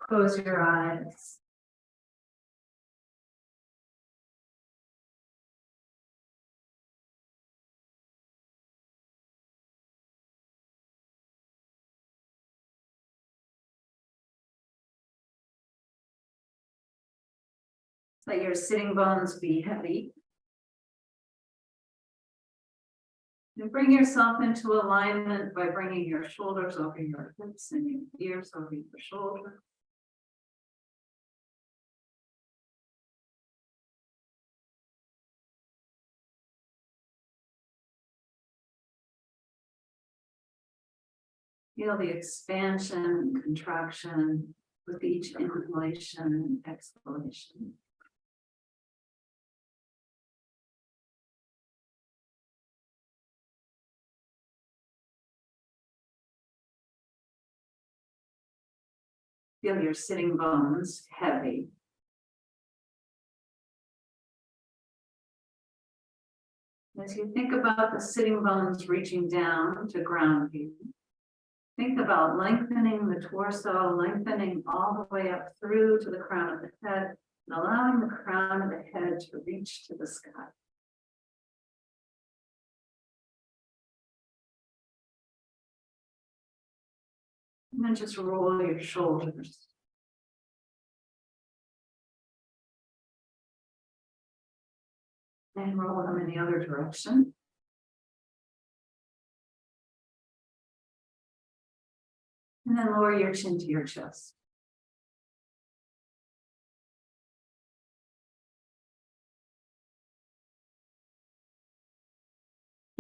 Close your eyes. Let your sitting bones be heavy. And bring yourself into alignment by bringing your shoulders over your hips and your ears over your shoulders. Feel the expansion and contraction with each inhalation and exhalation. Feel your sitting bones heavy. As you think about the sitting bones reaching down to ground you, think about lengthening the torso, lengthening all the way up through to the crown of the head, and allowing the crown of the head to reach to the sky. And then just roll your shoulders. And roll them in the other direction. And then lower your chin to your chest.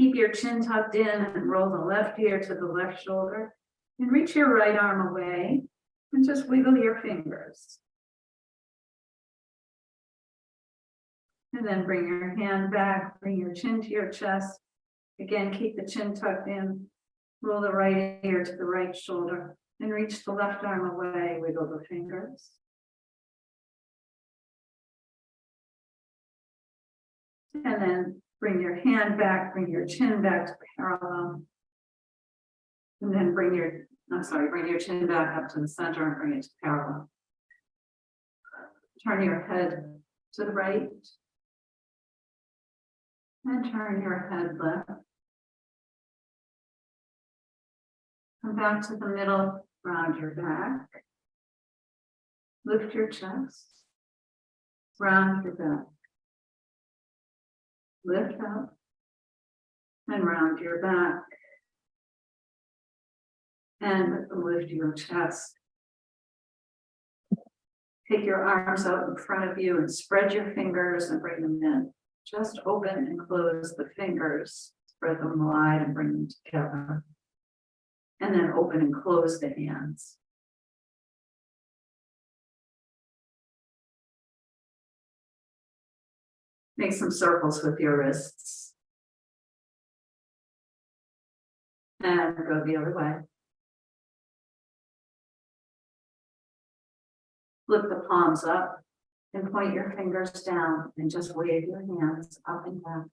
Keep your chin tucked in and roll the left ear to the left shoulder. And reach your right arm away and just wiggle your fingers. And then bring your hand back, bring your chin to your chest. Again, keep the chin tucked in. Roll the right ear to the right shoulder and reach the left arm away, wiggle the fingers. And then bring your hand back, bring your chin back to parallel. And then bring your chin back up to the center and bring it to parallel. Turn your head to the right. And turn your head left. Come back to the middle, round your back. Lift your chest. Round your back. Lift up. And round your back. And lift your chest. Take your arms out in front of you and spread your fingers and bring them in. Just open and close the fingers, spread them wide and bring them together. And then open and close the hands. Make some circles with your wrists. And go the other way. Flip the palms up. And point your fingers down and just wave your hands up and down.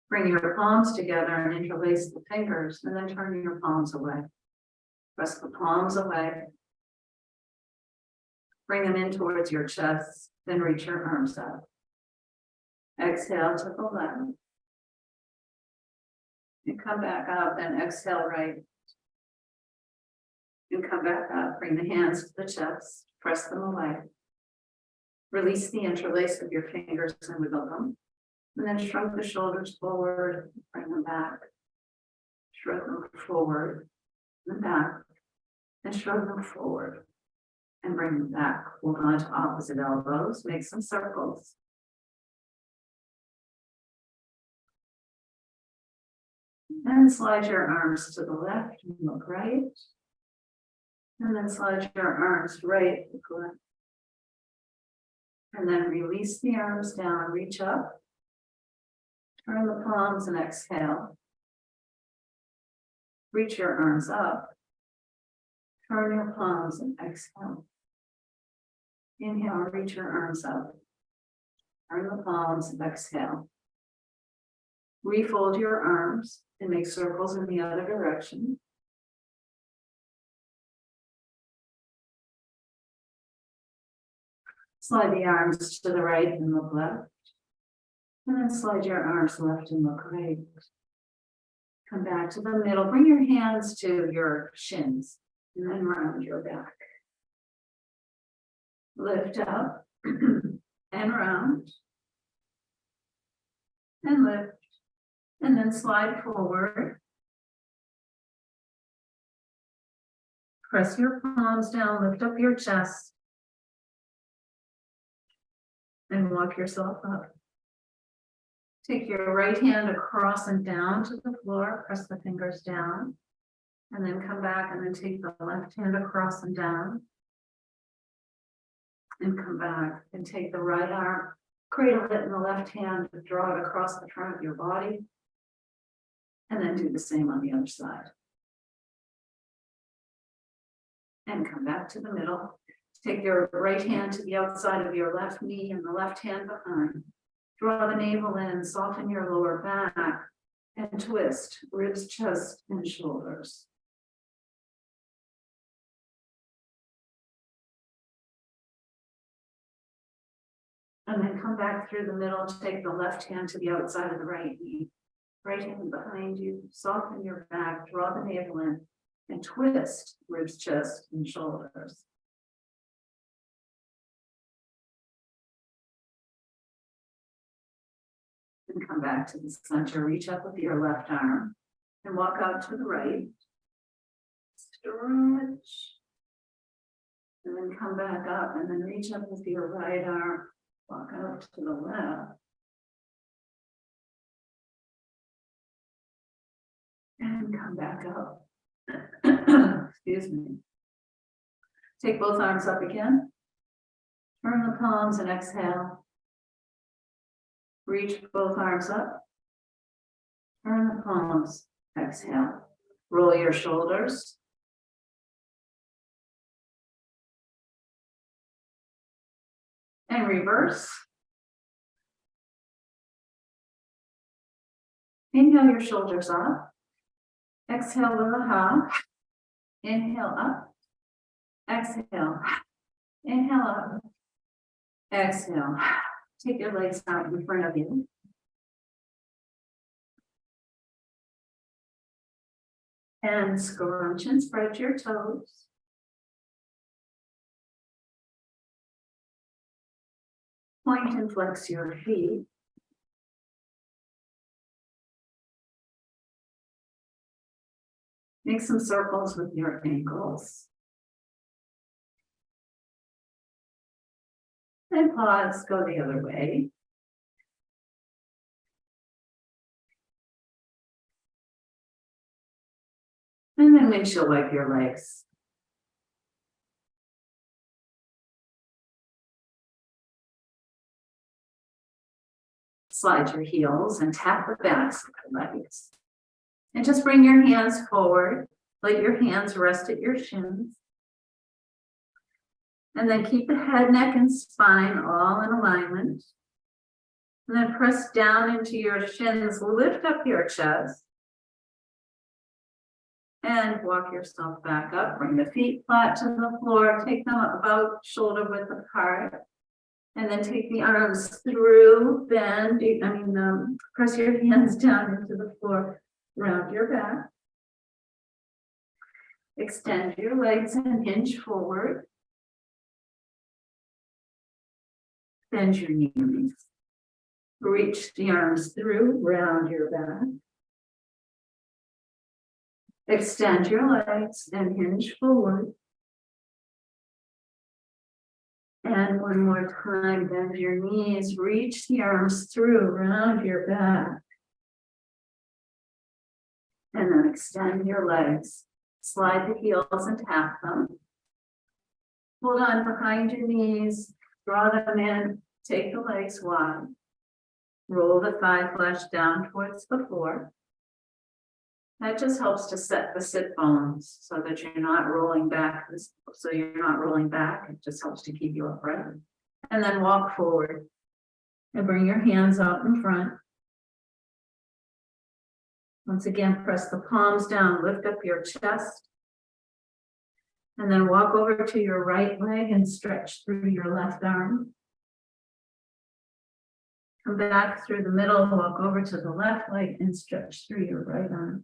Bring your palms together and interlace the fingers and then turn your palms away. Press the palms away. Bring them in towards your chest, then reach your arms up. Exhale to the left. And come back up and exhale right. And come back up, bring the hands to the chest, press them away. Release the interlace of your fingers and wiggle them. And then shrug the shoulders forward, bring them back. Shrug them forward and back. And shrug them forward and bring them back. Hold on to opposite elbows, make some circles. And slide your arms to the left and look right. And then slide your arms right, look left. And then release the arms down, reach up. Turn the palms and exhale. Reach your arms up. Turn your palms and exhale. Inhale, reach your arms up. Turn the palms and exhale. Refold your arms and make circles in the other direction. Slide the arms to the right and look left. And then slide your arms left and look right. Come back to the middle. Bring your hands to your shins and then round your back. Lift up and round. And lift. And then slide forward. Press your palms down, lift up your chest. And walk yourself up. Take your right hand across and down to the floor, press the fingers down. And then come back and then take the left hand across and down. And come back and take the right arm, cradle it in the left hand, draw it across the front of your body. And then do the same on the other side. And come back to the middle. Take your right hand to the outside of your left knee and the left hand behind. Draw the navel in, soften your lower back, and twist ribs, chest, and shoulders. And then come back through the middle, take the left hand to the outside of the right knee. Right hand behind you, soften your back, draw the navel in, and twist ribs, chest, and shoulders. And come back to the center, reach up with your left arm and walk out to the right. Stretch. And then come back up and then reach up with your right arm, walk out to the left. And come back up. Excuse me. Take both arms up again. Turn the palms and exhale. Reach both arms up. Turn the palms. Exhale. Roll your shoulders. And reverse. Inhale your shoulders up. Exhale with a hug. Inhale up. Exhale. Inhale up. Exhale. Take your legs out in front of you. And scrunch and spread your toes. Point and flex your feet. Make some circles with your ankles. And pause, go the other way. And then windshield wipe your legs. Slide your heels and tap the backs of the legs. And just bring your hands forward. Let your hands rest at your shins. And then keep the head, neck, and spine all in alignment. And then press down into your shins, lift up your chest. And walk yourself back up. Bring the feet flat to the floor. Take them about shoulder width apart. And then take the arms through, bend, press your hands down into the floor, round your back. Extend your legs and hinge forward. Bend your knees. Reach the arms through, round your back. Extend your legs and hinge forward. And one more time, bend your knees, reach the arms through, round your back. And then extend your legs. Slide the heels and tap them. Hold on behind your knees, draw them in, take the legs wide. Roll the thigh flesh down towards the floor. That just helps to set the sit bones so that you're not rolling back. It just helps to keep you upright. And then walk forward and bring your hands out in front. Once again, press the palms down, lift up your chest. And then walk over to your right leg and stretch through your left arm. Come back through the middle, walk over to the left leg and stretch through your right arm.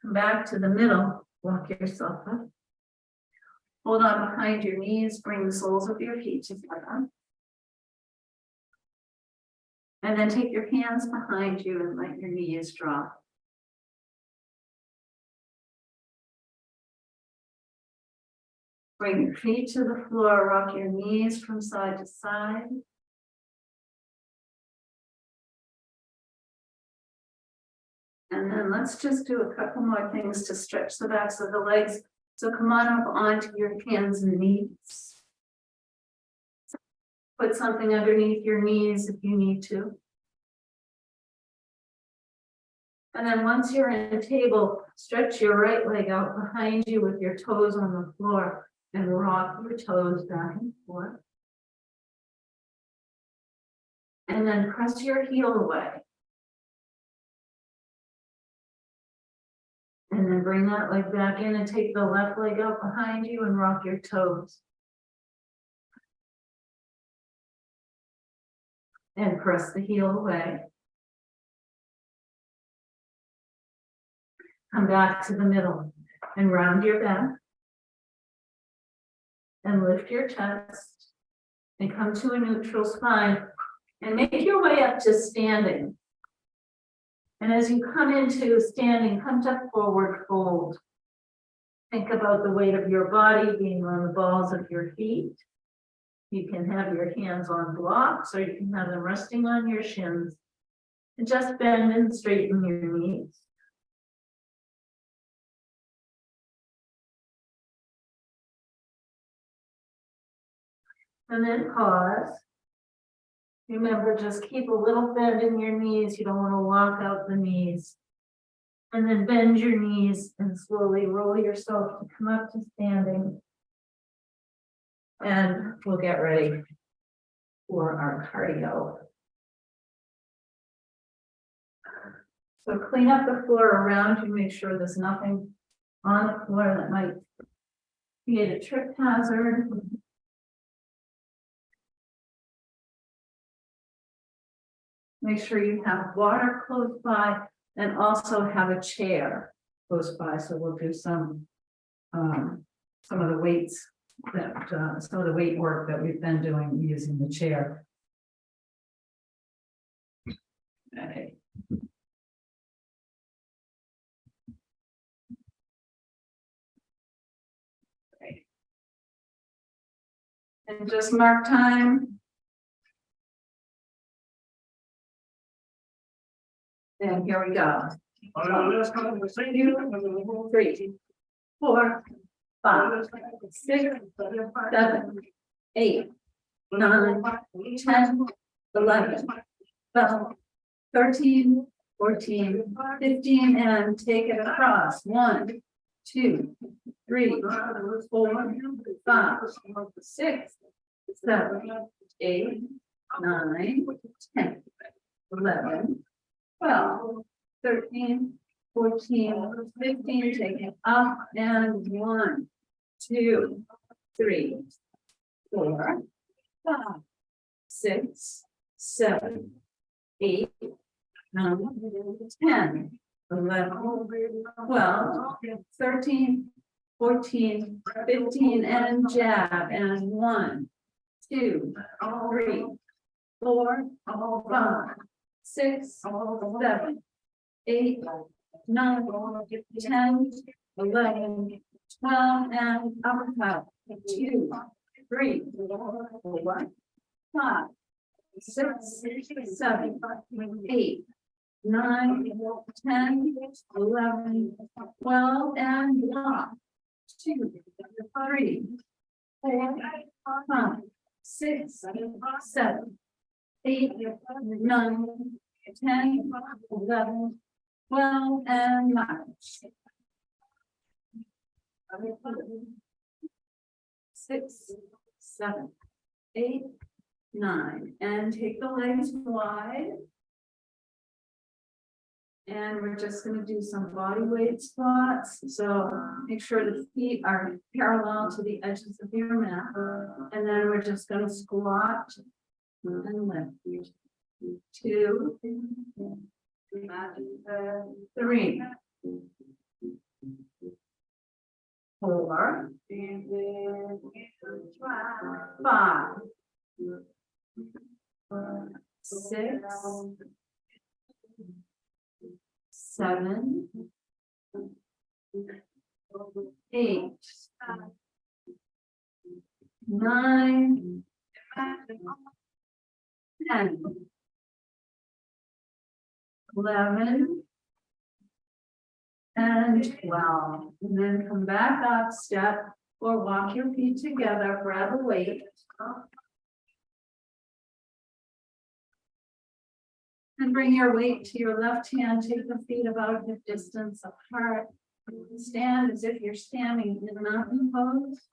Come back to the middle, walk yourself up. Hold on behind your knees, bring the soles of your feet together. And then take your hands behind you and let your knees drop. Bring your feet to the floor, rock your knees from side to side. And then let's just do a couple more things to stretch the backs of the legs. So come on up onto your hands and knees. Put something underneath your knees if you need to. And then once you're in a table, stretch your right leg out behind you with your toes on the floor and rock your toes back and forth. And then press your heel away. And then bring that leg back in and take the left leg out behind you and rock your toes. And press the heel away. Come back to the middle and round your back. And lift your chest. And come to a neutral spine. And make your way up to standing. And as you come into standing, come to forward fold. Think about the weight of your body being on the balls of your feet. You can have your hands on blocks or you can have them resting on your shins. And just bend and straighten your knees. And then pause. Remember, just keep a little bend in your knees. You don't want to lock out the knees. And then bend your knees and slowly roll yourself to come up to standing. And we'll get ready for our cardio. So clean up the floor around you. Make sure there's nothing on the floor that might create a trip hazard. Make sure you have water close by and also have a chair close by. So we'll do some of the weights that some of the weight work that we've been doing using the chair. Okay. Okay. And just mark time. And here we go. 3, 4, 5, 6, 7, 8, 9, 10, 11, 12, 13, 14, 15, and take it across. 1, 2, 3, 4, 5, 6, 7, 8, 9, 10, 11, 12, 13, 14, 15, take it up and 1, 2, 3, 4, 5, 6, 7, 8, 9, 10, 11, 12, 13, 14, 15, and jab, and 1, 2, 3, 4, 5, 6, 7, 8, 9, 10, 11, 12, and uppercut. 2, 3, 4, 5, 6, 7, 8, 9, 10, 11, 12, and 1, 2, 3, 4, 5, 6, 7, 8, 9, 10, 11, 12, and march. 6, 7, 8, 9, and take the legs wide. And we're just gonna do some body weight squats. So make sure the feet are parallel to the edges of your mat. And then we're just gonna squat and lift. 2, 3, 4, 5, 6, 7, 8, 9, 10, 11, and 12. And then come back up, step, or walk your feet together, grab a weight. And bring your weight to your left hand, take the feet about hip distance apart. Stand as if you're standing in a mountain pose.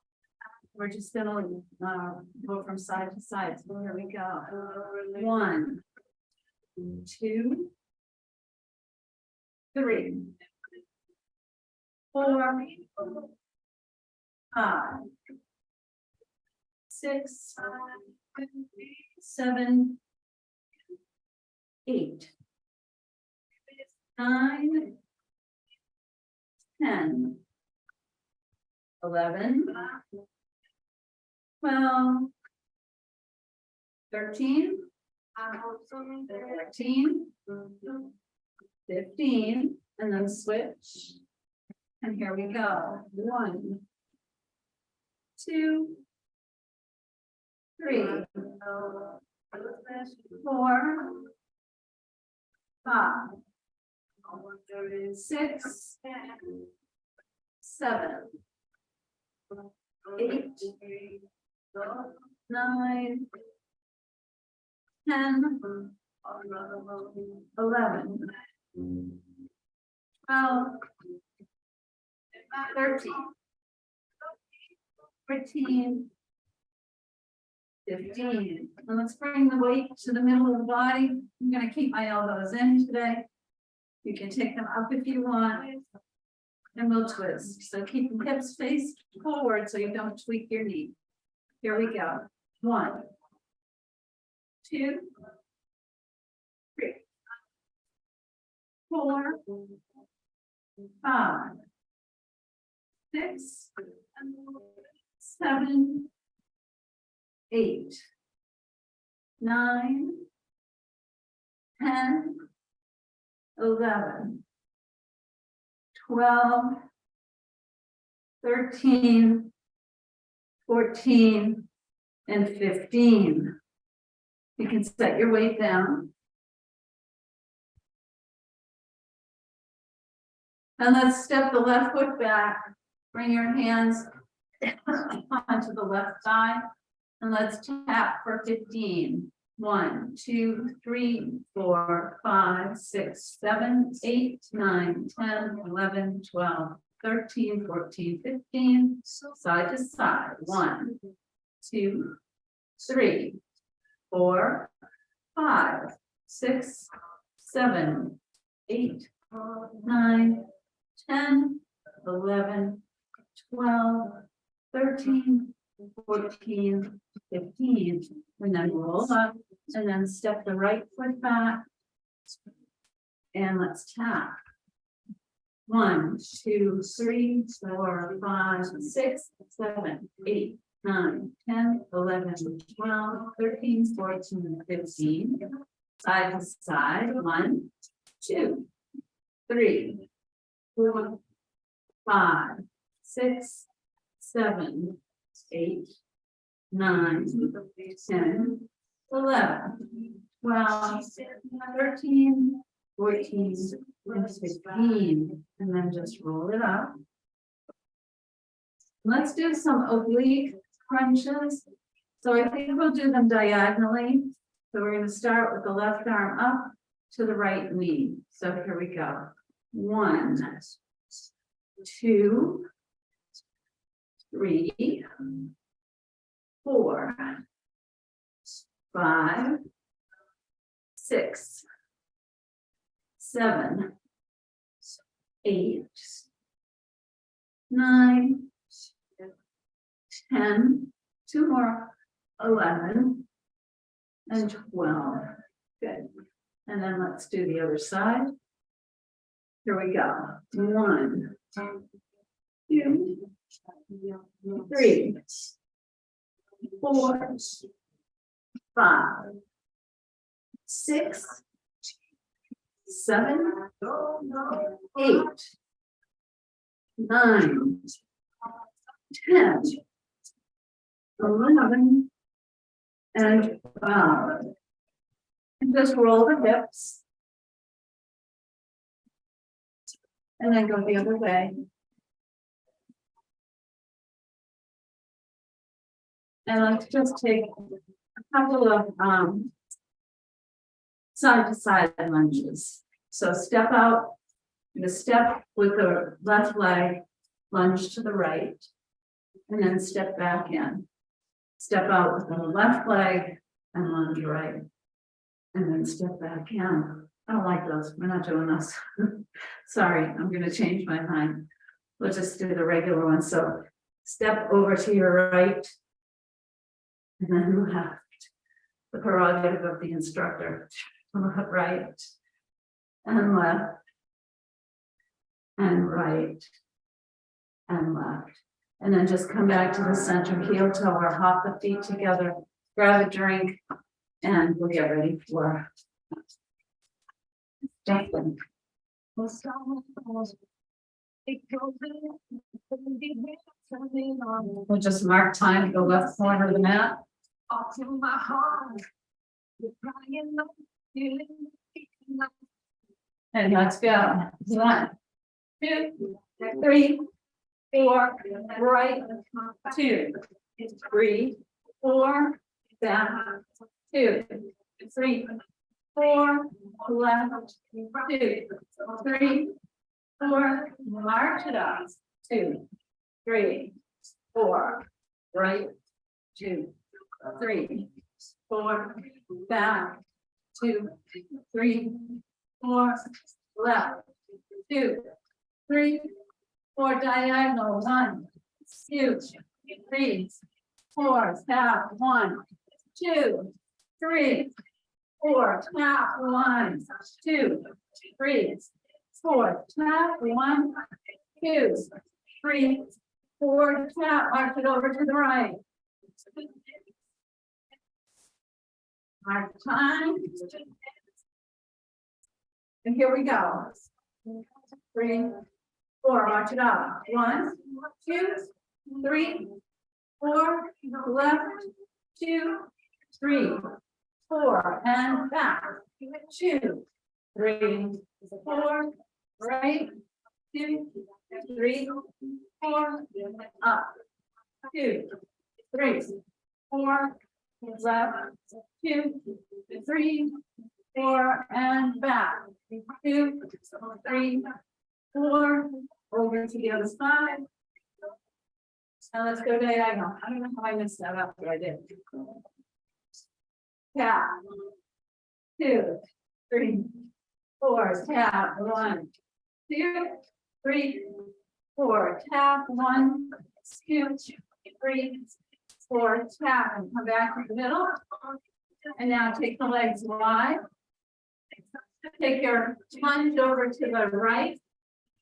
We're just gonna go from side to side. So here we go. 1, 2, 3, 4, 5, 6, 7, 8, 9, 10, 11, 12, 13, 14, 15, and then switch. And here we go. 1, 2, 3, 4, 5, 6, 7, 8, 9, 10, 11, 12, 13, 14, 15. And let's bring the weight to the middle of the body. I'm going to keep my elbows in today. You can take them up if you want. And we'll twist. So keep the hips faced forward so you don't tweak your knee. Here we go. 1, 2, 3, 4, 5, 6, 7, 8, 9, 10, 11, 12, 13, 14, and 15. You can set your weight down. And let's step the left foot back. Bring your hands onto the left thigh. And let's tap for 15. 1, 2, 3, 4, 5, 6, 7, 8, 9, 10, 11, 12, 13, 14, 15. Side to side. 1, 2, 3, 4, 5, 6, 7, 8, 9, 10, 11, 12, 13, 14, 15, and then roll up, and then step the right foot back, and let's tap. 1, 2, 3, 4, 5, 6, 7, 8, 9, 10, 11, 12, 13, 14, 15. Side to side. 1, 2, 3, 4, 5, 6, 7, 8, 9, 10, 11, 12, 13, 14, and 15. And then just roll it up. Let's do some oblique crunches. So I think we'll do them diagonally. So we're going to start with the left arm up to the right knee. So here we go. 1, 2, 3, 4, 5, 6, 7, 8, 9, 10, 2 more, 11, and 12. Good. And then let's do the other side. Here we go. 1, 2, 3, 4, 5, 6, 7, 8, 9, 10, 11, and 12. And just roll the hips. And then go the other way. And let's just take a couple of side to side lunges. So step out, the step with the left leg, lunge to the right, and then step back in. Step out with the left leg and lunge right, and then step back in. I don't like those. We're not doing those. Sorry, I'm going to change my mind. We'll just do the regular one. So step over to your right, and then left. The prerogative of the instructor. Right and left and right and left. And then just come back to the center, heel toe, or hop the feet together, grab a drink, and we'll get ready for Declan. We'll just mark time to the left corner of the mat. And let's go. 1, 2, 3, 4, right, 2, 3, 4, down, 2, 3, 4, left, 2, 3, 4, march it up, 2, 3, 4, right, 2, 3, 4, back, 2, 3, 4, left, 2, 3, 4, diagonal, 1, 2, 3, 4, tap, 1, 2, 3, 4, tap, 1, 2, 3, 4, tap, 1, 2, 3, 4, tap, march it over to the right. Mark time. And here we go. 3, 4, march it up. 1, 2, 3, 4, left, 2, 3, 4, and back. 2, 3, 4, right, 2, 3, 4, up. 2, 3, 4, left, 2, 3, 4, and back. 2, 3, 4, over to the other side. Now let's go diagonal. I don't know how I missed that up, but I did. Tap. 2, 3, 4, tap, 1, 2, 3, 4, tap, 1, 2, 3, 4, tap, and come back to the middle. And now take the legs wide. Take your lunge over to the right,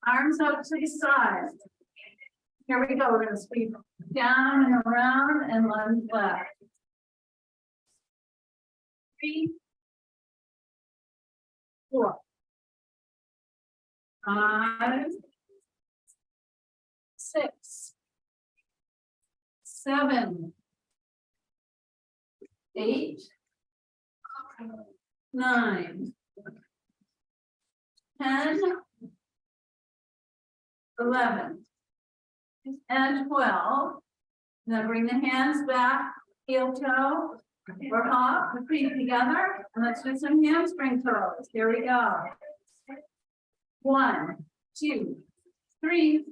arms out to the side. Here we go. We're going to sweep down and around and lunge left. 3, 4, 5, 6, 7, 8, 9, 10, 11, and 12. Now bring the hands back, heel toe, or hop, the feet together, and let's do some hamstring curls. Here we go. 1, 2, 3,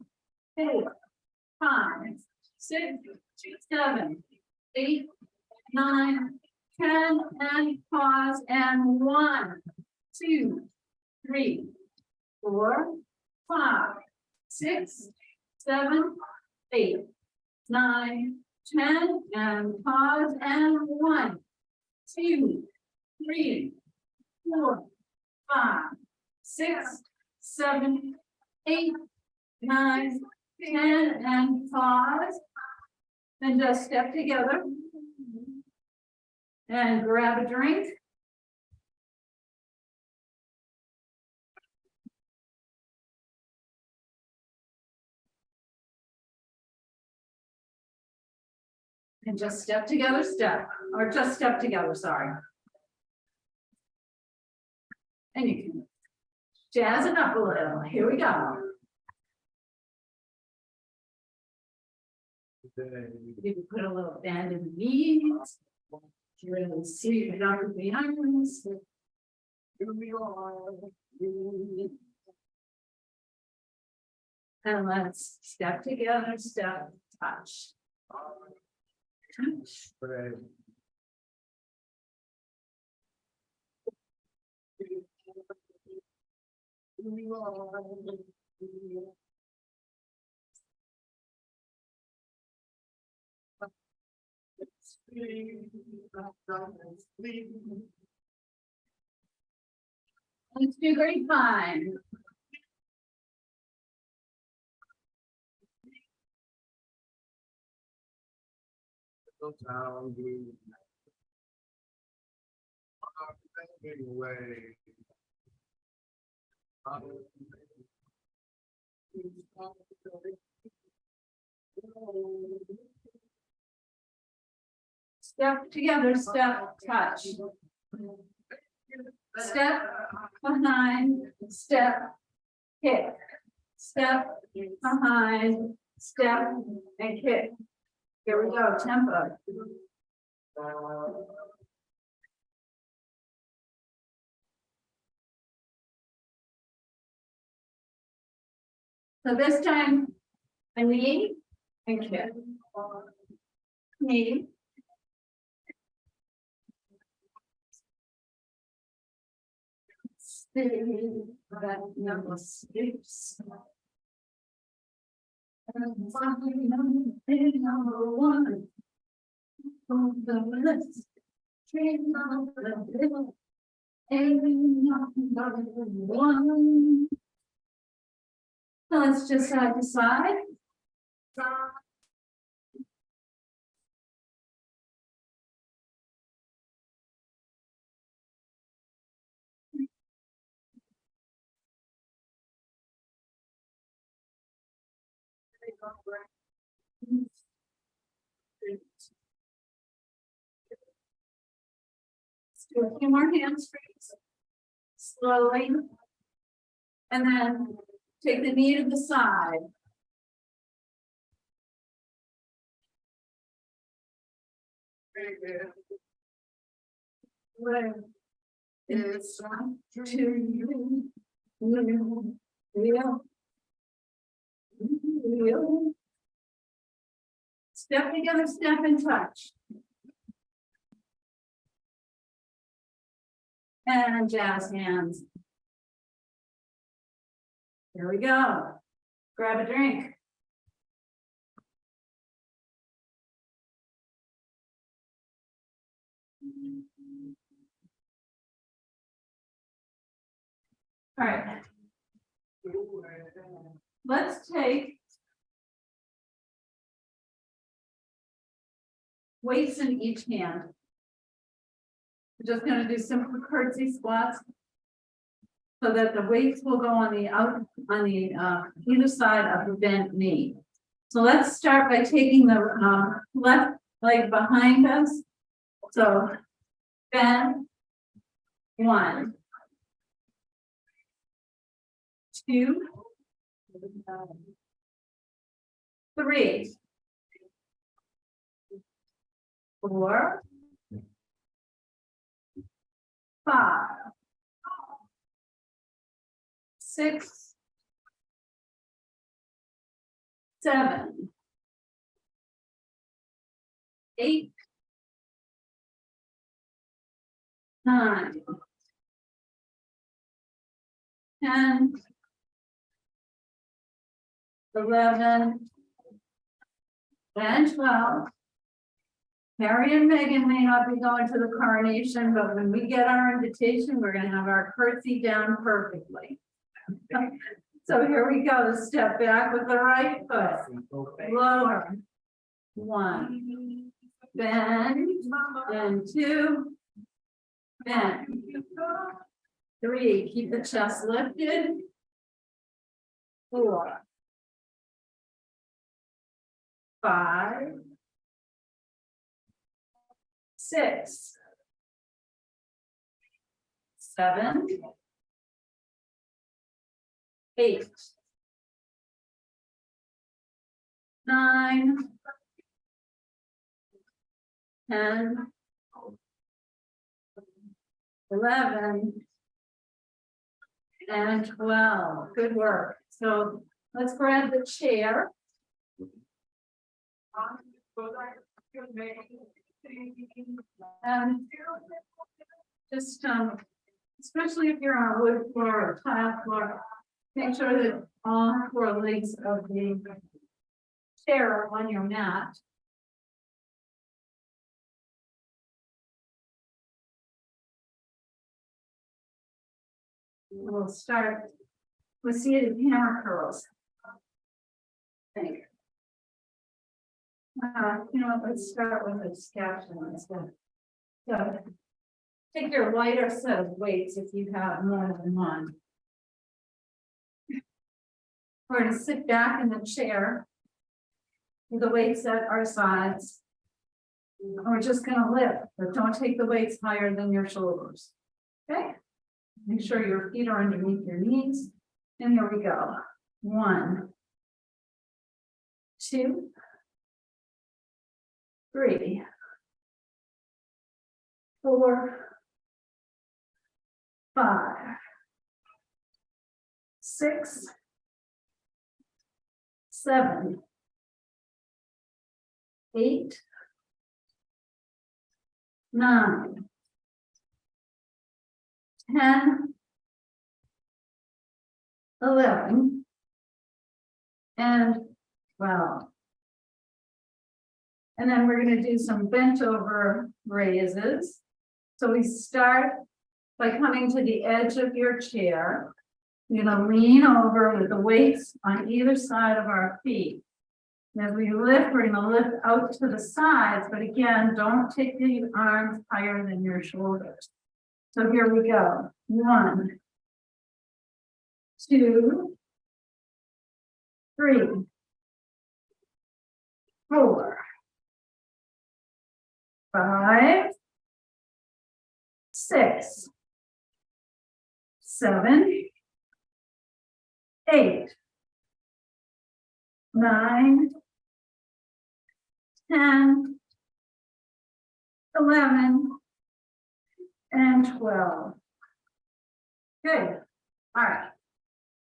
4, 5, 6, 7, 8, 9, 10, and pause, and 1, 2, 3, 4, 5, 6, 7, 8, 9, 10, and pause, and 1, 2, 3, 4, 5, 6, 7, 8, 9, 10, and pause. And just step together and grab a drink. And just step together, or just step together, sorry. And you can jazz it up a little. Here we go. You can put a little band in the knees. Really see it up with the arms. And let's step together, step, touch. Touch. Let's do grapevine. Step together, step, touch. Step behind, step, kick. Step behind, step, and kick. Here we go, tempo. So this time, a knee and kick. Knee. That number 6. And number 1 on the list. Train number 1. So let's just side to side. Let's do a few more hamstrings. Slowly. And then take the knee to the side. Where it's up to you. Step together, step and touch. And jazz hands. Here we go. Grab a drink. All right. Let's take weights in each hand. We're just going to do simple curtsy squats so that the weights will go on the either side of the bent knee. So let's start by taking the left leg behind us. So bend 1, 2, 3, 4, 5, 6, 7, 8, 9, 10, 11, and 12. Harry and Meghan may not be going to the coronation, but when we get our invitation, we're gonna have our curtsy down perfectly. So here we go, step back with the right foot, lower. 1, bend, and 2, bend. 3, keep the chest lifted. 4, 5, 6, 7, 8, 9, 10, 11, and 12. Good work. So let's grab the chair. And just especially if you're on a wood floor or tile floor, make sure that all 4 legs of the chair are on your mat. We'll start with seated hammer curls. Thank you. You know, let's start with a scapula instead. So take your lighter set of weights if you have more than one. We're going to sit back in the chair with the weights at our sides. We're just going to lift, but don't take the weights higher than your shoulders. Okay? Make sure your feet are underneath your knees. And here we go. 1, 2, 3, 4, 5, 6, 7, 8, 9, 10, 11, and 12. And then we're going to do some bent over raises. So we start by coming to the edge of your chair. You're going to lean over with the weights on either side of our feet. And as we lift, we're going to lift out to the sides, but again, don't take the arms higher than your shoulders. So here we go. 1, 2, 3, 4, 5, 6, 7, 8, 9, 10, 11, and 12. Good. All right.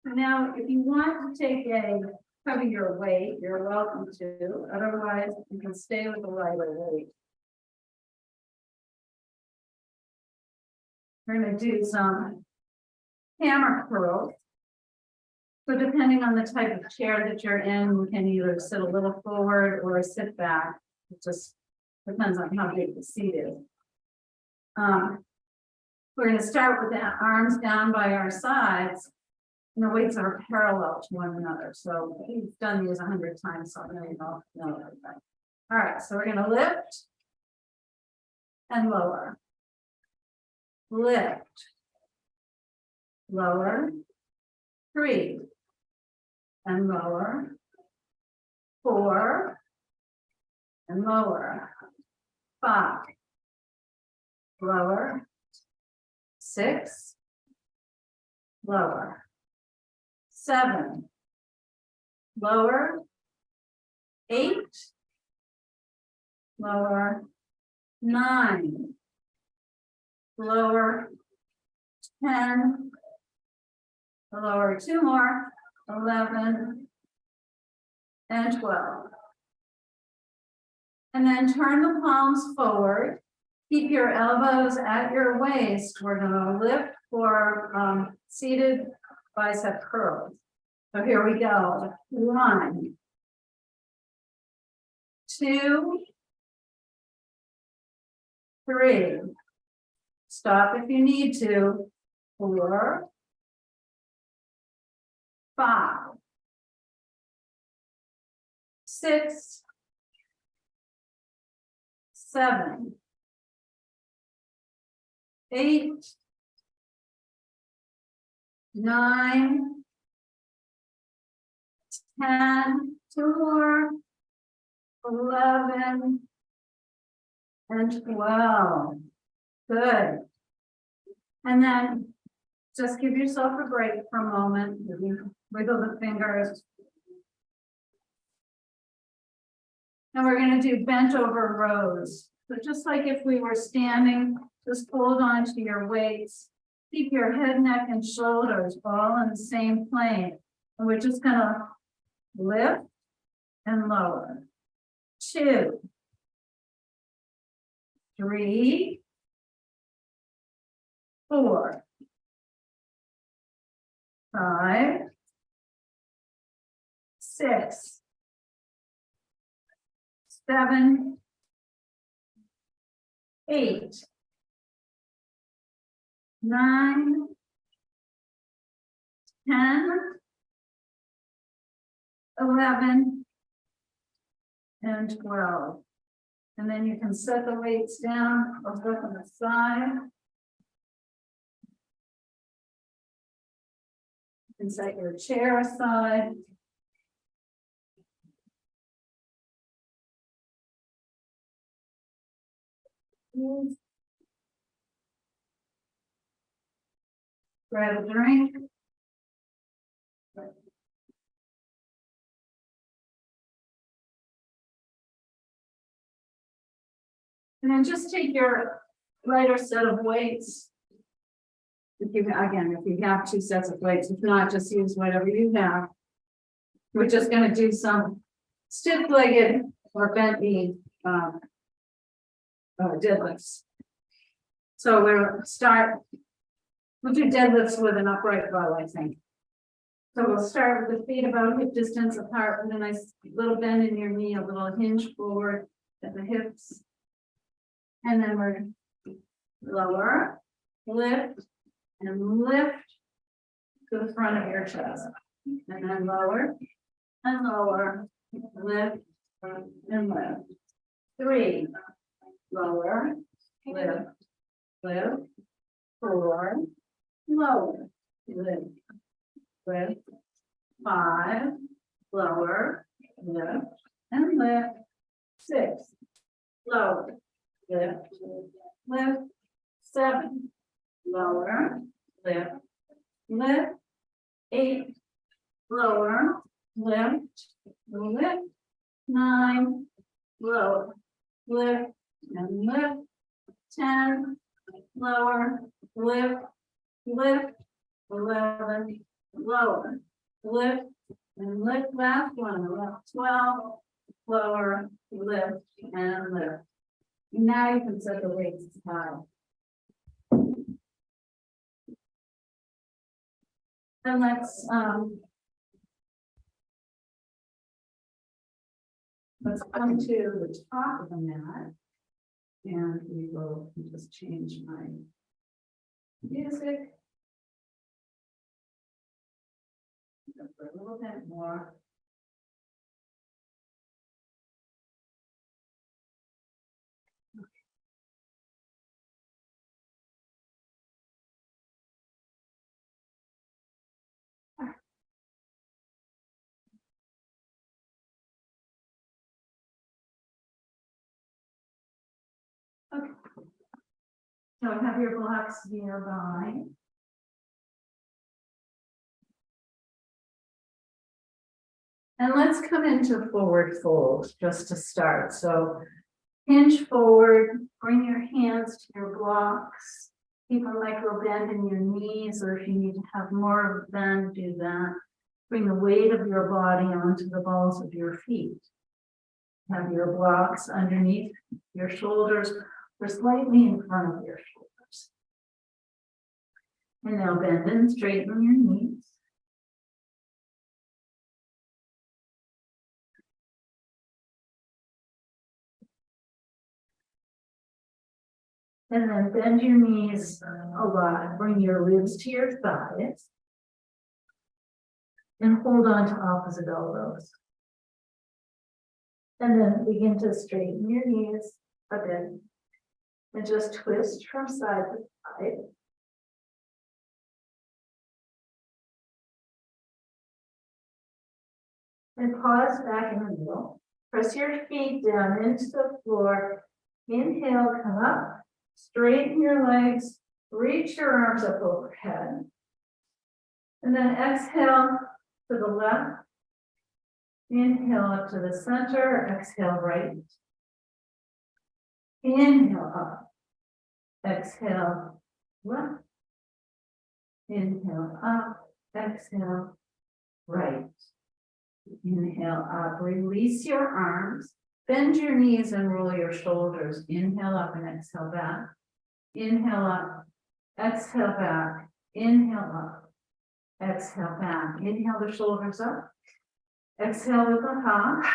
Now, if you want to take a heavier weight, you're welcome to. Otherwise, you can stay with the lighter weight. We're going to do some hammer curls. So depending on the type of chair that you're in, you can either sit a little forward or sit back. It just depends on how big the seat is. We're going to start with the arms down by our sides, and the weights are parallel to one another. So we've done these 100 times, so I know you know everything. All right, so we're going to lift and lower. Lift, lower, 3, and lower, 4, and lower, 5, lower, 6, lower, 7, lower, 8, lower, 9, lower, 10, lower 2 more, 11, and 12. And then turn the palms forward. Keep your elbows at your waist. We're going to lift for seated bicep curls. So here we go. 1, 2, 3. Stop if you need to. 4, 5, 6, 7, 8, 9, 10, 2 more, 11, and 12. Good. And then just give yourself a break for a moment. Wiggle the fingers. And we're going to do bent over rows. So just like if we were standing, just hold on to your weights. Keep your head, neck, and shoulders all in the same plane. And we're just going to lift and lower. 2, 3, 4, 5, 6, 7, 8, 9, 10, 11, and 12. And then you can set the weights down or put them aside. You can set your chair aside. Grab a drink. And then just take your lighter set of weights. If you have 2 sets of weights, if not, just use whatever you have. We're just going to do some stiff-legged or bent knee deadlifts. So we'll do deadlifts with an upright row, I think. So we'll start with the feet about hip distance apart with a nice little bend in your knee, a little hinge forward at the hips. And then we're lower, lift, and lift to the front of your chest. And then lower, and lower, lift, and lift. 3, lower, lift, lift. 4, lower, lift, lift. 5, lower, lift, and lift. 6, lower, lift, lift. 7, lower, lift, lift. 8, lower, lift, lift. 9, lower, lift, and lift. 10, lower, lift, lift. 11, lower, lift, and lift. Last one, 12, lower, lift, and lift. Now you can set the weights high. And let's come to the top of the mat. And we will just change my music. For a little bit more. Okay. So have your blocks nearby. And let's come into forward fold just to start. So hinge forward, bring your hands to your blocks, keep a micro bend in your knees, or if you need to have more of a bend, do that. Bring the weight of your body onto the balls of your feet. Have your blocks underneath your shoulders or slightly in front of your shoulders. And now bend and straighten your knees. And then bend your knees a lot. Bring your ribs to your thighs. And hold on to opposite elbows. And then begin to straighten your knees a bit. And just twist from side to side. And pause back in the middle. Press your feet down into the floor. Inhale, come up. Straighten your legs. Reach your arms up overhead. And then exhale to the left. Inhale up to the center. Exhale right. Inhale up. Exhale left. Inhale up. Exhale right. Inhale up. Release your arms. Bend your knees and roll your shoulders. Inhale up and exhale back. Inhale up. Exhale back. Inhale up. Exhale back. Inhale the shoulders up. Exhale with a hop.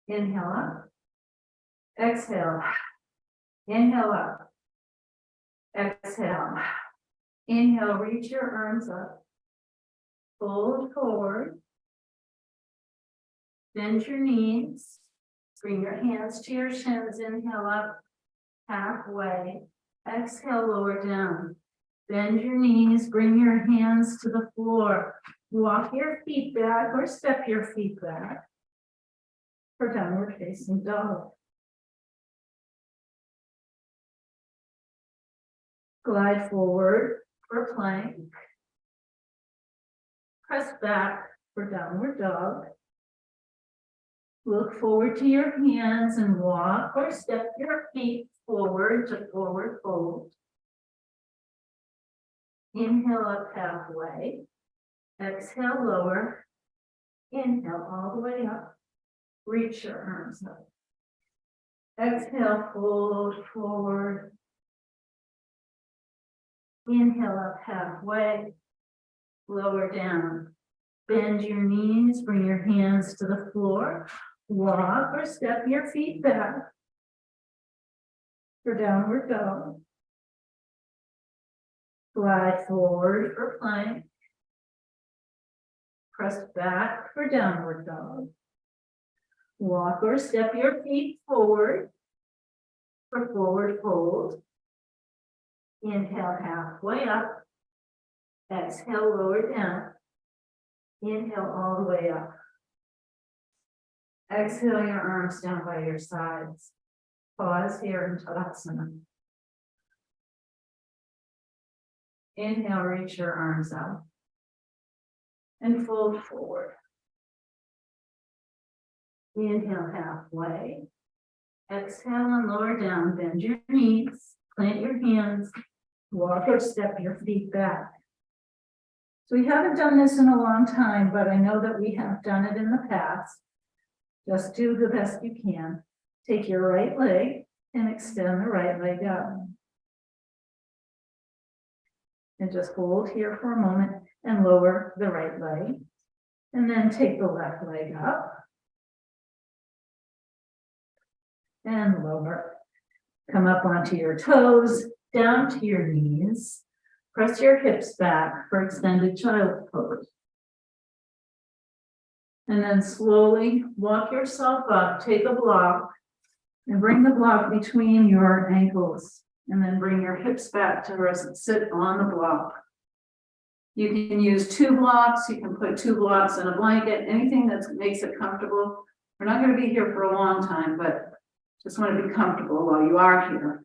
Inhale up. Exhale. Inhale up. Exhale. Inhale, reach your arms up. Fold forward. Bend your knees. Bring your hands to your shins. Inhale up. Halfway. Exhale, lower down. Bend your knees. Bring your hands to the floor. Walk your feet back or step your feet back for downward facing dog. Glide forward for plank. Press back for downward dog. Look forward to your hands and walk or step your feet forward to forward fold. Inhale up halfway. Exhale lower. Inhale all the way up. Reach your arms up. Exhale, fold forward. Inhale up halfway. Lower down. Bend your knees. Bring your hands to the floor. Walk or step your feet back for downward dog. Glide forward for plank. Press back for downward dog. Walk or step your feet forward for forward fold. Inhale halfway up. Exhale lower down. Inhale all the way up. Exhale your arms down by your sides. Pause here in Tadasana. Inhale, reach your arms out. And fold forward. Inhale halfway. Exhale and lower down. Bend your knees. Plant your hands. Walk or step your feet back. So we haven't done this in a long time, but I know that we have done it in the past. Just do the best you can. Take your right leg and extend the right leg up. And just hold here for a moment and lower the right leg. And then take the left leg up. And lower. Come up onto your toes, down to your knees. Press your hips back for extended child pose. And then slowly walk yourself up, take a block, and bring the block between your ankles. And then bring your hips back to sit on the block. You can use 2 blocks, you can put 2 blocks in a blanket, anything that makes it comfortable. We're not going to be here for a long time, but just want to be comfortable while you are here.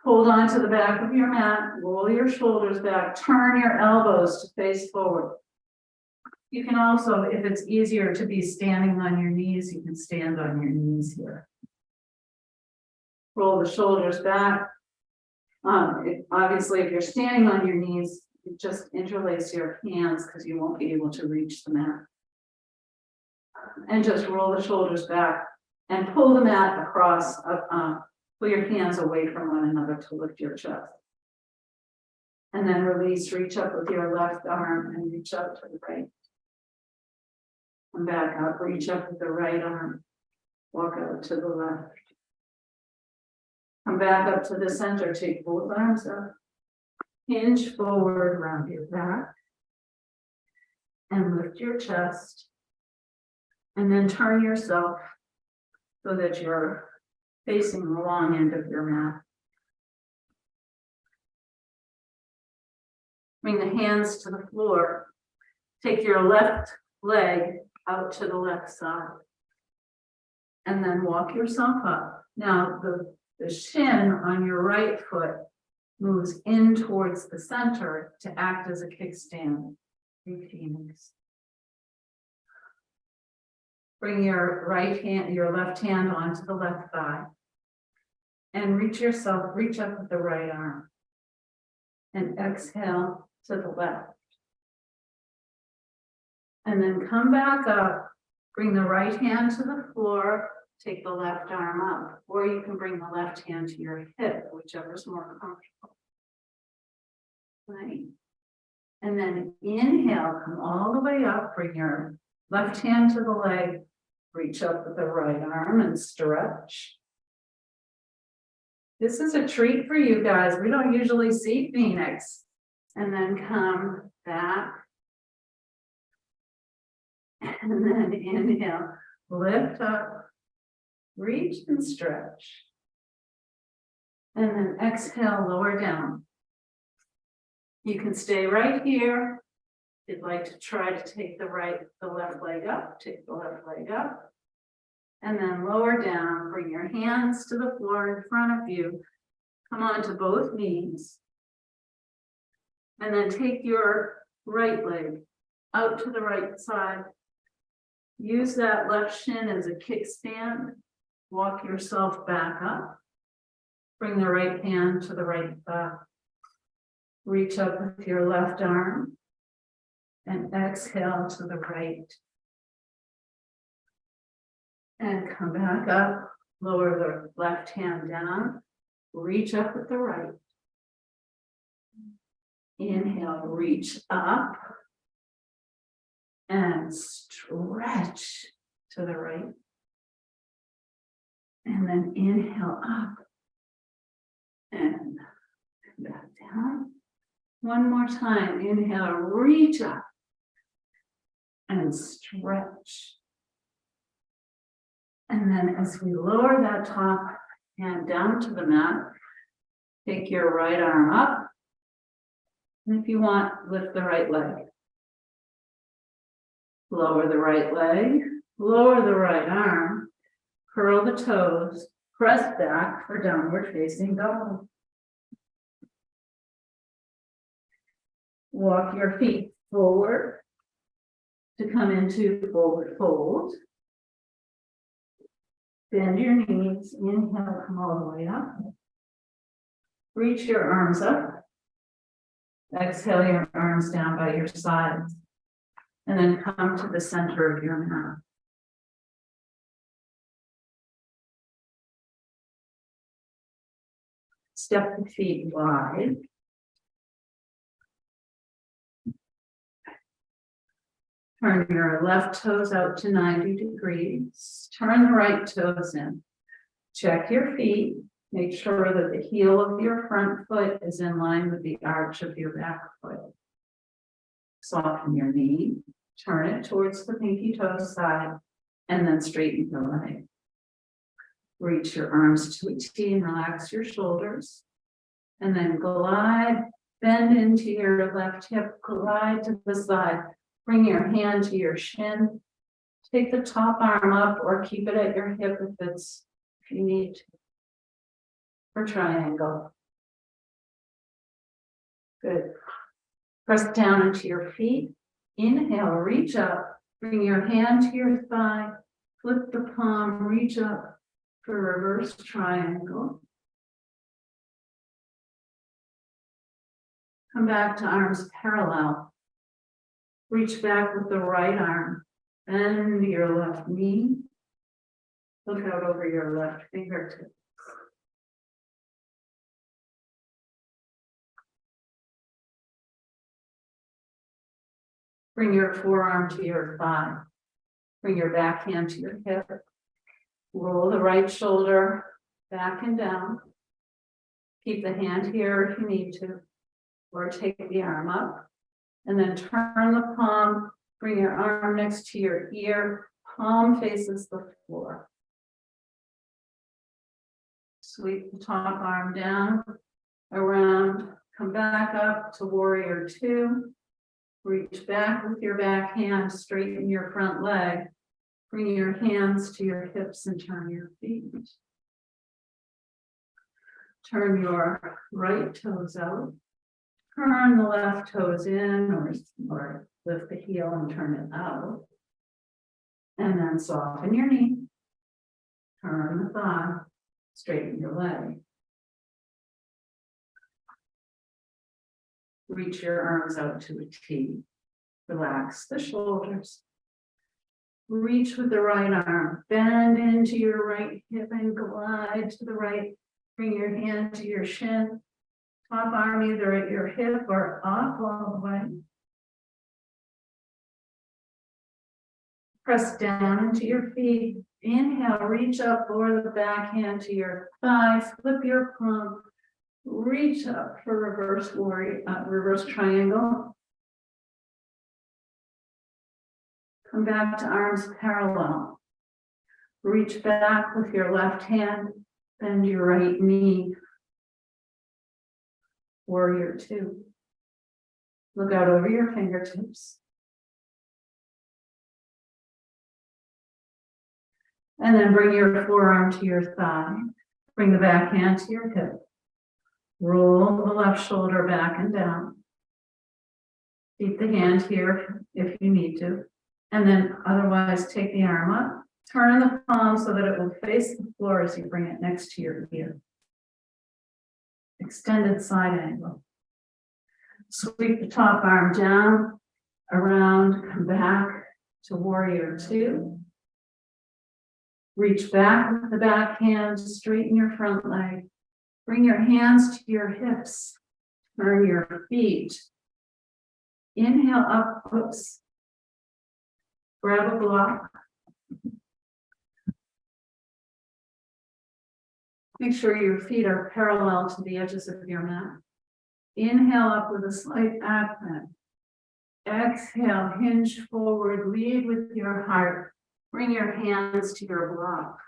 Hold on to the back of your mat, roll your shoulders back, turn your elbows to face forward. You can also, if it's easier to be standing on your knees, you can stand on your knees here. Roll the shoulders back. Obviously, if you're standing on your knees, you just interlace your hands because you won't be able to reach the mat. And just roll the shoulders back and pull the mat across, pull your hands away from one another to lift your chest. And then release, reach up with your left arm and reach up to the right. Come back up, reach up with the right arm, walk out to the left. Come back up to the center, take both arms up. Hinge forward, round your back. And lift your chest. And then turn yourself so that you're facing the long end of your mat. Bring the hands to the floor. Take your left leg out to the left side. And then walk yourself up. Now the shin on your right foot moves in towards the center to act as a kickstand. Phoenix. Bring your left hand onto the left thigh. And reach up with the right arm. And exhale to the left. And then come back up. Bring the right hand to the floor. Take the left arm up. Or you can bring the left hand to your hip, whichever is more comfortable. Right. And then inhale, come all the way up. Bring your left hand to the leg. Reach up with the right arm and stretch. This is a treat for you guys. We don't usually see Phoenix. And then come back. And then inhale, lift up, reach and stretch. And then exhale, lower down. You can stay right here. If you'd like to try to take the left leg up, take the left leg up. And then lower down, bring your hands to the floor in front of you. Come onto both knees. And then take your right leg out to the right side. Use that left shin as a kickstand. Walk yourself back up. Bring the right hand to the right thigh. Reach up with your left arm. And exhale to the right. And come back up. Lower the left hand down. Reach up with the right. Inhale, reach up. And stretch to the right. And then inhale up. And back down. One more time. Inhale, reach up. And stretch. And then as we lower that top hand down to the mat, take your right arm up. And if you want, lift the right leg. Lower the right leg, lower the right arm, curl the toes, press back for downward facing dog. Walk your feet forward to come into forward fold. Bend your knees, inhale, come all the way up. Reach your arms up. Exhale your arms down by your sides. And then come to the center of your mat. Step the feet wide. Turn your left toes out to 90 degrees. Turn the right toes in. Check your feet. Make sure that the heel of your front foot is in line with the arch of your back foot. Soften your knee. Turn it towards the pinky toe side. And then straighten the leg. Reach your arms to a T and relax your shoulders. And then glide. Bend into your left hip. Glide to the side. Bring your hand to your shin. Take the top arm up or keep it at your hip if you need to. For triangle. Good. Press down into your feet. Inhale, reach up. Bring your hand to your thigh. Flip the palm, reach up for reverse triangle. Come back to arms parallel. Reach back with the right arm. Bend your left knee. Look out over your left fingertip. Bring your forearm to your thigh. Bring your back hand to your hip. Roll the right shoulder back and down. Keep the hand here if you need to, or take the arm up. And then turn the palm, bring your arm next to your ear, palm faces the floor. Sweep the top arm down, around, come back up to warrior two. Reach back with your back hand, straighten your front leg. Bring your hands to your hips and turn your feet. Turn your right toes out. Turn the left toes in or lift the heel and turn it out. And then soften your knee. Turn the thigh. Straighten your leg. Reach your arms out to a T. Relax the shoulders. Reach with the right arm. Bend into your right hip and glide to the right. Bring your hand to your shin. Top arm either at your hip or up all the way. Press down into your feet. Inhale, reach up, lower the back hand to your thigh. Flip your palm. Reach up for reverse warrior, reverse triangle. Come back to arms parallel. Reach back with your left hand, bend your right knee. Warrior two. Look out over your fingertips. And then bring your forearm to your thigh. Bring the back hand to your hip. Roll the left shoulder back and down. Keep the hand here if you need to. And then otherwise take the arm up. Turn the palm so that it will face the floor as you bring it next to your ear. Extended side angle. Sweep the top arm down, around, come back to warrior two. Reach back with the back hand, straighten your front leg. Bring your hands to your hips. Turn your feet. Inhale up, oops. Grab a block. Make sure your feet are parallel to the edges of your mat. Inhale up with a slight back bend. Exhale, hinge forward, lead with your heart. Bring your hands to your block.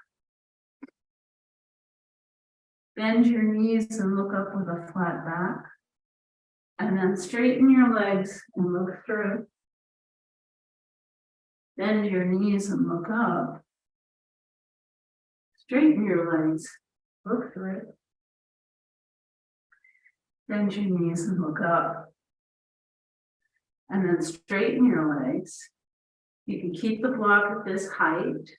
Bend your knees and look up with a flat back. And then straighten your legs and look through. Bend your knees and look up. Straighten your legs, look through. Bend your knees and look up. And then straighten your legs. You can keep the block at this height,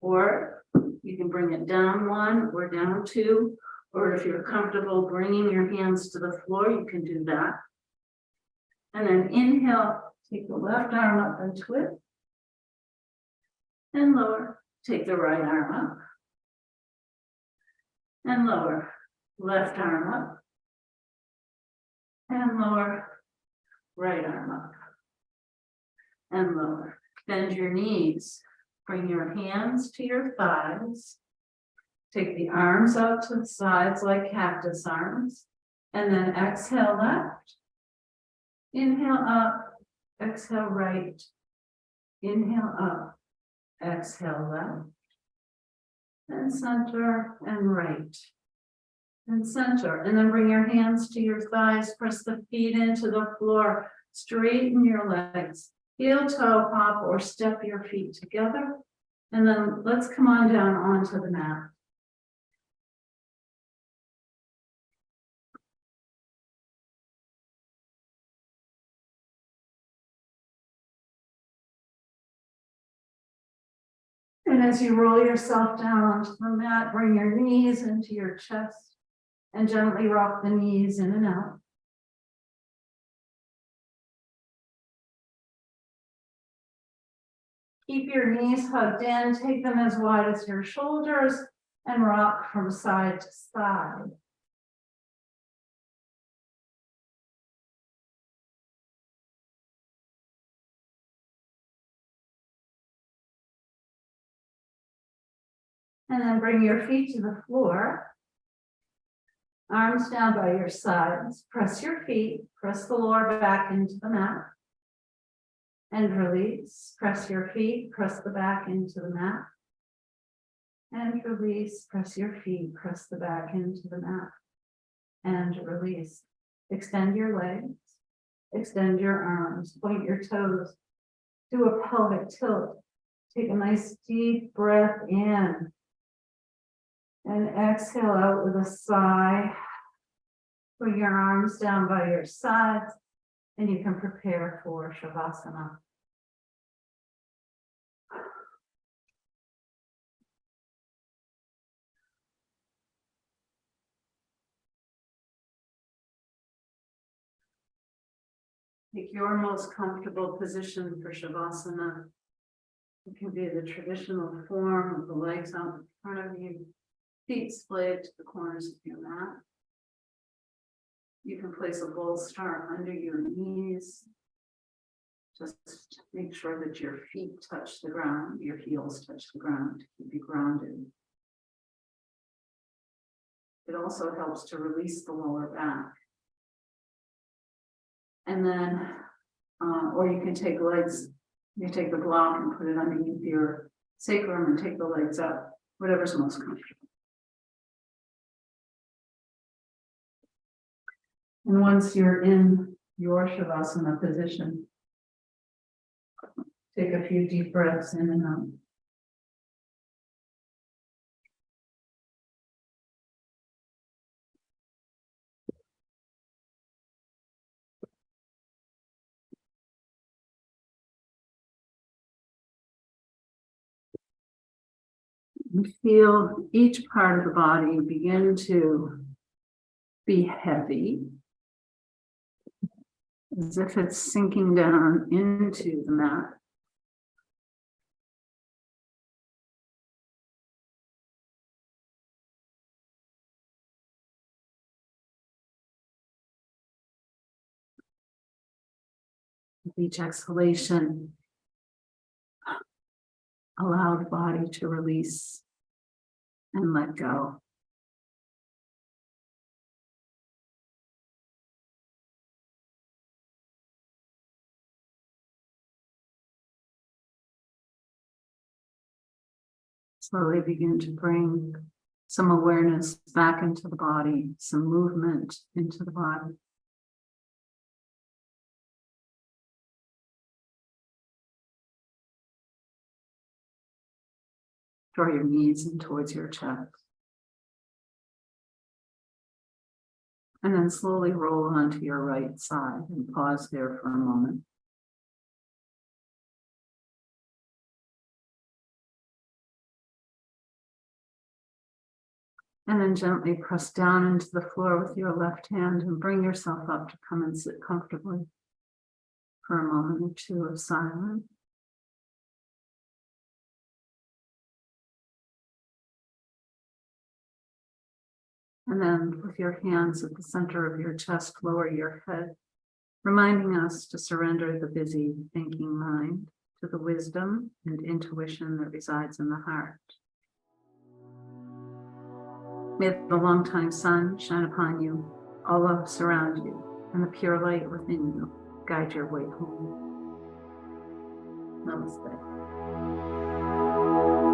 or you can bring it down one or down two, or if you're comfortable bringing your hands to the floor, you can do that. And then inhale, take the left arm up and twist. And lower, take the right arm up. And lower, left arm up. And lower, right arm up. And lower. Bend your knees. Bring your hands to your thighs. Take the arms out to the sides like cactus arms. And then exhale left. Inhale up. Exhale right. Inhale up. Exhale left. And center and right. And center. And then bring your hands to your thighs. Press the feet into the floor. Straighten your legs. Heel toe hop or step your feet together. And then let's come on down onto the mat. And as you roll yourself down onto the mat, bring your knees into your chest and gently rock the knees in and out. Keep your knees hugged in, take them as wide as your shoulders, and rock from side to side. And then bring your feet to the floor. Arms down by your sides. Press your feet. Press the lower back into the mat. And release. Press your feet. Press the back into the mat. And release. Press your feet. Press the back into the mat. And release. Extend your legs. Extend your arms. Point your toes. Do a pelvic tilt. Take a nice deep breath in. And exhale out with a sigh. Put your arms down by your sides. And you can prepare for Shavasana. Take your most comfortable position for Shavasana. It can be the traditional form of the legs out in front of you, feet splayed to the corners of your mat. You can place a bowl star under your knees. Just make sure that your feet touch the ground, your heels touch the ground to keep you grounded. It also helps to release the lower back. And then, or you can take legs, you take the block and put it underneath your sacrum and take the legs up, whatever's most comfortable. And once you're in your Shavasana position, take a few deep breaths in and out. And feel each part of the body begin to be heavy, as if it's sinking down into the mat. With each exhalation, allow the body to release and let go. Slowly begin to bring some awareness back into the body, some movement into the body. Draw your knees in towards your chest. And then slowly roll onto your right side and pause there for a moment. And then gently press down into the floor with your left hand and bring yourself up to come and sit comfortably for a moment or two of silence. And then with your hands at the center of your chest, lower your head, reminding us to surrender the busy thinking mind to the wisdom and intuition that resides in the heart. May the longtime sun shine upon you, all love surround you, and the pure light within you guide your way home. Namaste.